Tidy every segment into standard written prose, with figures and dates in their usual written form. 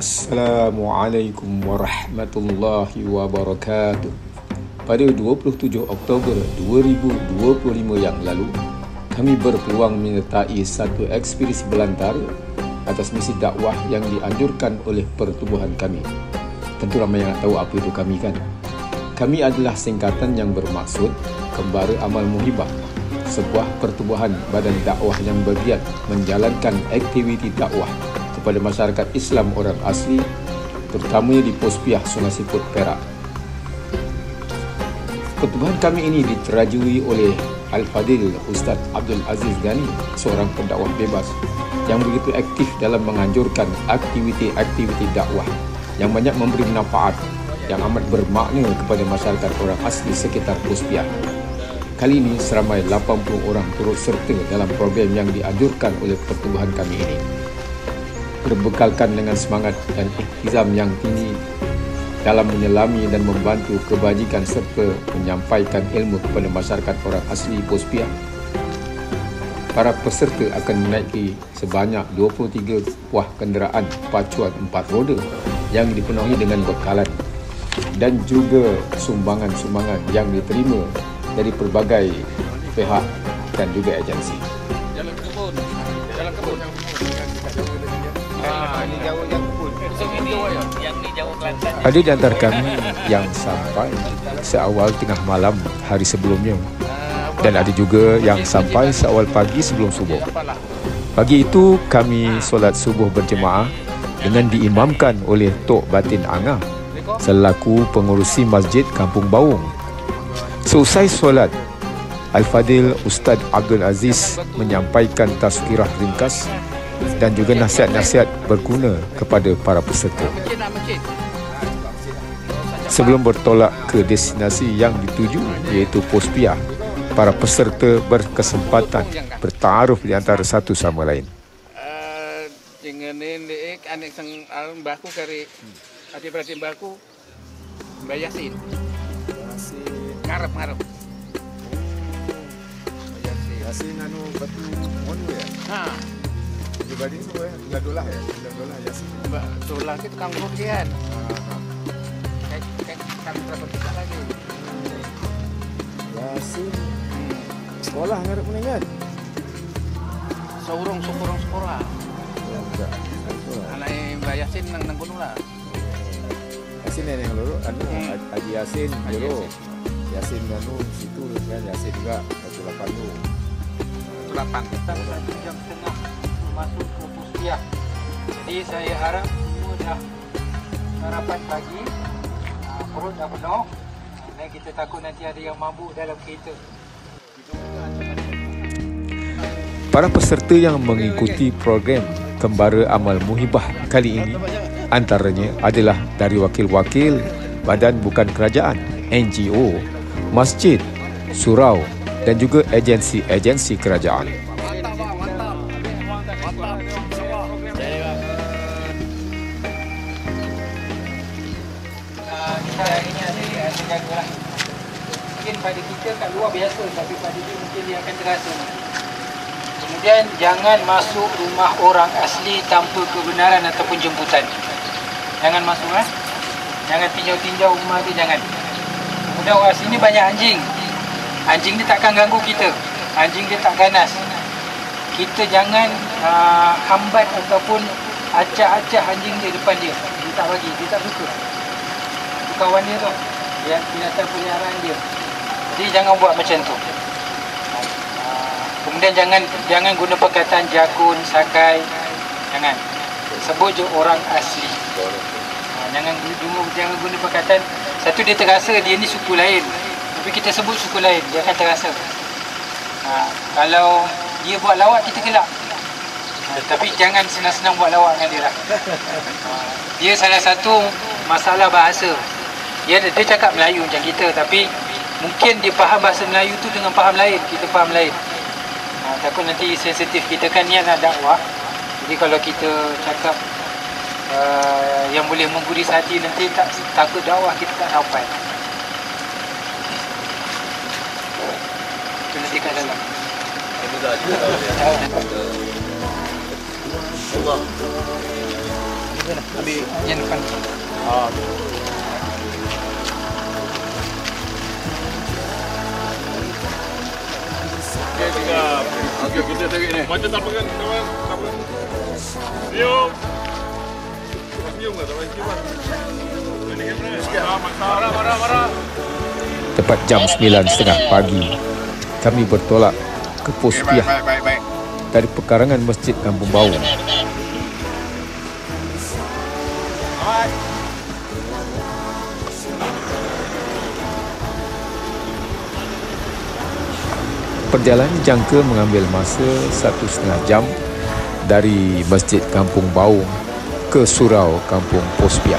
Assalamualaikum warahmatullahi wabarakatuh. Pada 27 Oktober 2025 yang lalu, kami berpeluang menyertai satu ekspedisi belantara atas misi dakwah yang dianjurkan oleh pertubuhan kami. Tentu ramai yang nak tahu apa itu kami kan? Kami adalah singkatan yang bermaksud Kembara Amal Muhibah, sebuah pertubuhan badan dakwah yang bergiat menjalankan aktiviti dakwah kepada masyarakat Islam orang asli, terutamanya di Pospiah, Sungai Siput, Perak. Pertubuhan kami ini diterajui oleh Al-Fadil Ustaz Abdul Aziz Ghani, seorang pendakwah bebas yang begitu aktif dalam menganjurkan aktiviti-aktiviti dakwah yang banyak memberi manfaat yang amat bermakna kepada masyarakat orang asli sekitar Pospiah. Kali ini seramai 80 orang turut serta dalam program yang dianjurkan oleh pertubuhan kami ini. Berbekalkan dengan semangat dan iktizam yang tinggi dalam menyelami dan membantu kebajikan serta menyampaikan ilmu kepada masyarakat orang asli Pospiah, para peserta akan menaiki sebanyak 23 buah kenderaan pacuan 4 roda yang dipenuhi dengan bekalan dan juga sumbangan-sumbangan yang diterima dari pelbagai pihak dan juga agensi. Jalan kebun. Ini jauh yang kebun. Yang ni jauh Kelantan. Ada di antara kami yang sampai seawal tengah malam hari sebelumnya, dan ada juga yang sampai seawal pagi sebelum subuh. Pagi itu kami solat subuh berjemaah dengan diimamkan oleh Tok Batin Angah selaku pengurusi Masjid Kampung Baung. Seusai solat, Al-Fadil Ustaz Abdul Aziz menyampaikan tazkirah ringkas dan juga nasihat-nasihat berguna kepada para peserta. Sebelum bertolak ke destinasi yang dituju iaitu Pospiah, para peserta berkesempatan bertaaruf di antara satu sama lain. Dengan ini anak sang baku kari adik-beradik baku Mbak Yasin. Ngarep. Yasin anu batu monu ya. Ha, Pribadi tu Gadolah ya. Gadolah Yasin. Mbak Solah itu tukang urut kan. Kami berapa kita lagi. Yasin. Sekolah ngarep ni kan? Seorang sekolah. Ya, enggak. Anak Mbak Yasin nang gunung lah. Yasin yang loro anu Haji Yasin jero. Yasin anu situ kan Yasin juga satu lapan tu. 8 kita 1 jam setengah masuk ke Pospiah. Jadi saya harap semua dah sarapan pagi, perut dah penuh. Dan kita takut nanti ada yang mabuk dalam kereta. Para peserta yang mengikuti program Kembara Amal Muhibah kali ini antaranya adalah dari wakil-wakil badan bukan kerajaan, NGO, masjid, surau dan juga agensi-agensi kerajaan. Ini ada gangguan. Mungkin pada kita kat luar biasa, tapi pada dia mungkin dia akan terasa. Kemudian jangan masuk rumah orang asli tanpa kebenaran ataupun jemputan. Jangan masuk Jangan tinjau-tinjau rumah tu, jangan. Kemudian orang sini banyak anjing. Anjing dia takkan ganggu kita. Anjing dia tak ganas. Kita jangan hambat ataupun acah-acah anjing dia depan dia. Dia tak bagi, dia tak suka. Itu kawan dia tu. Ya, binatang peliharaan dia. Jadi jangan buat macam tu. Kemudian jangan guna perkataan jakun, sakai. Jangan. Sebut je orang asli. Jangan guna perkataan. Satu, dia terasa dia ni suku lain. Tapi kita sebut suku lain, dia akan terasa. Kalau dia buat lawak, kita gelak. Tapi jangan senang-senang buat lawak dengan dia lah. Dia salah satu masalah bahasa. Dia cakap Melayu macam kita, tapi mungkin dia faham bahasa Melayu tu dengan faham lain, kita faham lain. Takut nanti sensitif. Kita kan niat nak dakwah. Jadi kalau kita cakap yang boleh menggurus hati, nanti takut dakwah kita tak sampai. Itu nanti kat dalam. Allah. Ambil yang depan. Okey, kita tarik ni. Macam tak pegang kawan. Cium. Cium ke? Tak cium lah. Marah. Tepat jam 9.30 pagi, kami bertolak ke pos Piah dari pekarangan Masjid Kampung Baung. Perjalanan jangka mengambil masa 1,5 jam dari Masjid Kampung Baung ke surau Kampung Pos Piah.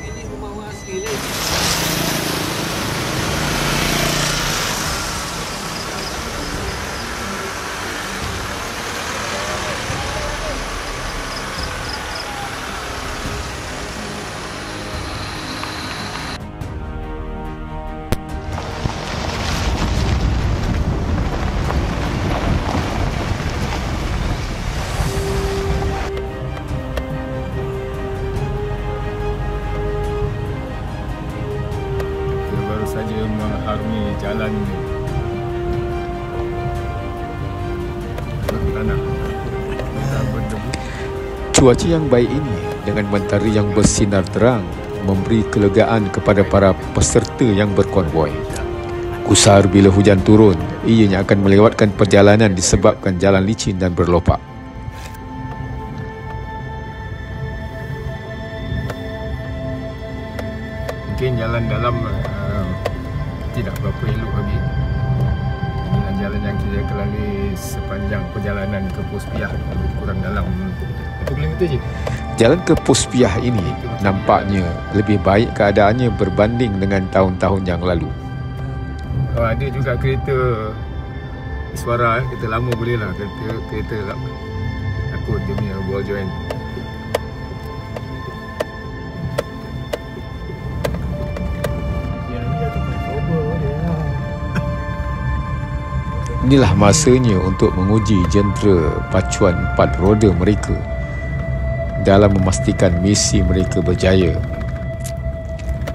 Ini rumah orang asli lah. Saja mengharungi jalan tanah berdebu. Cuaca yang baik ini dengan mentari yang bersinar terang memberi kelegaan kepada para peserta yang berkonvoi. Gusar bila hujan turun, ianya akan melewatkan perjalanan disebabkan jalan licin dan berlopak. Mungkin jalan dalam tidak berapa elok lagi. Jalan yang kita lalui sepanjang perjalanan ke Pos Piah lebih kurang dalam 1 kilometer je. Jalan ke Pos Piah ini nampaknya lebih baik keadaannya berbanding dengan tahun-tahun yang lalu. Ada juga kereta suara, kereta lama boleh lah, kereta lama. Takut dia punya ball joint. Inilah masanya untuk menguji jentera pacuan 4 roda mereka dalam memastikan misi mereka berjaya,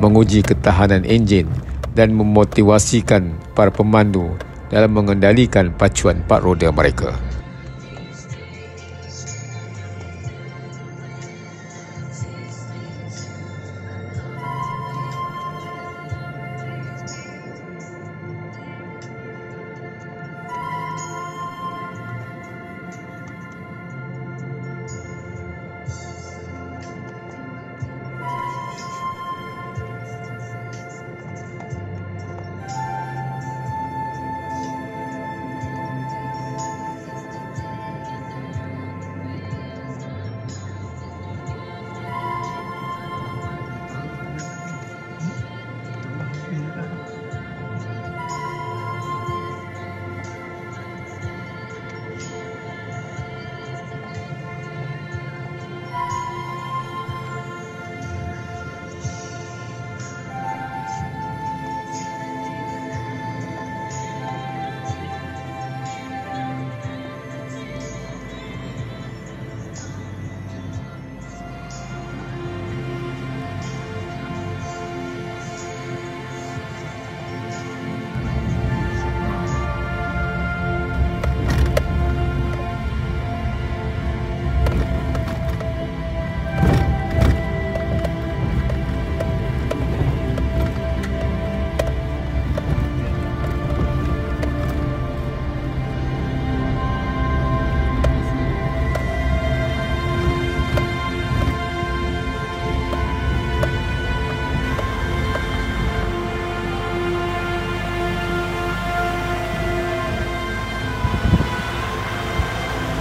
menguji ketahanan enjin dan memotivasikan para pemandu dalam mengendalikan pacuan 4 roda mereka.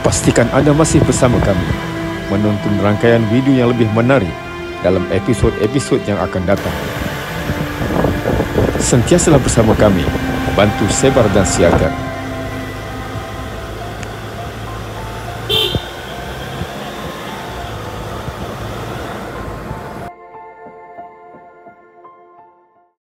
Pastikan anda masih bersama kami menonton rangkaian video yang lebih menarik dalam episod-episod yang akan datang. Sentiasalah bersama kami, bantu sebar dan siaga.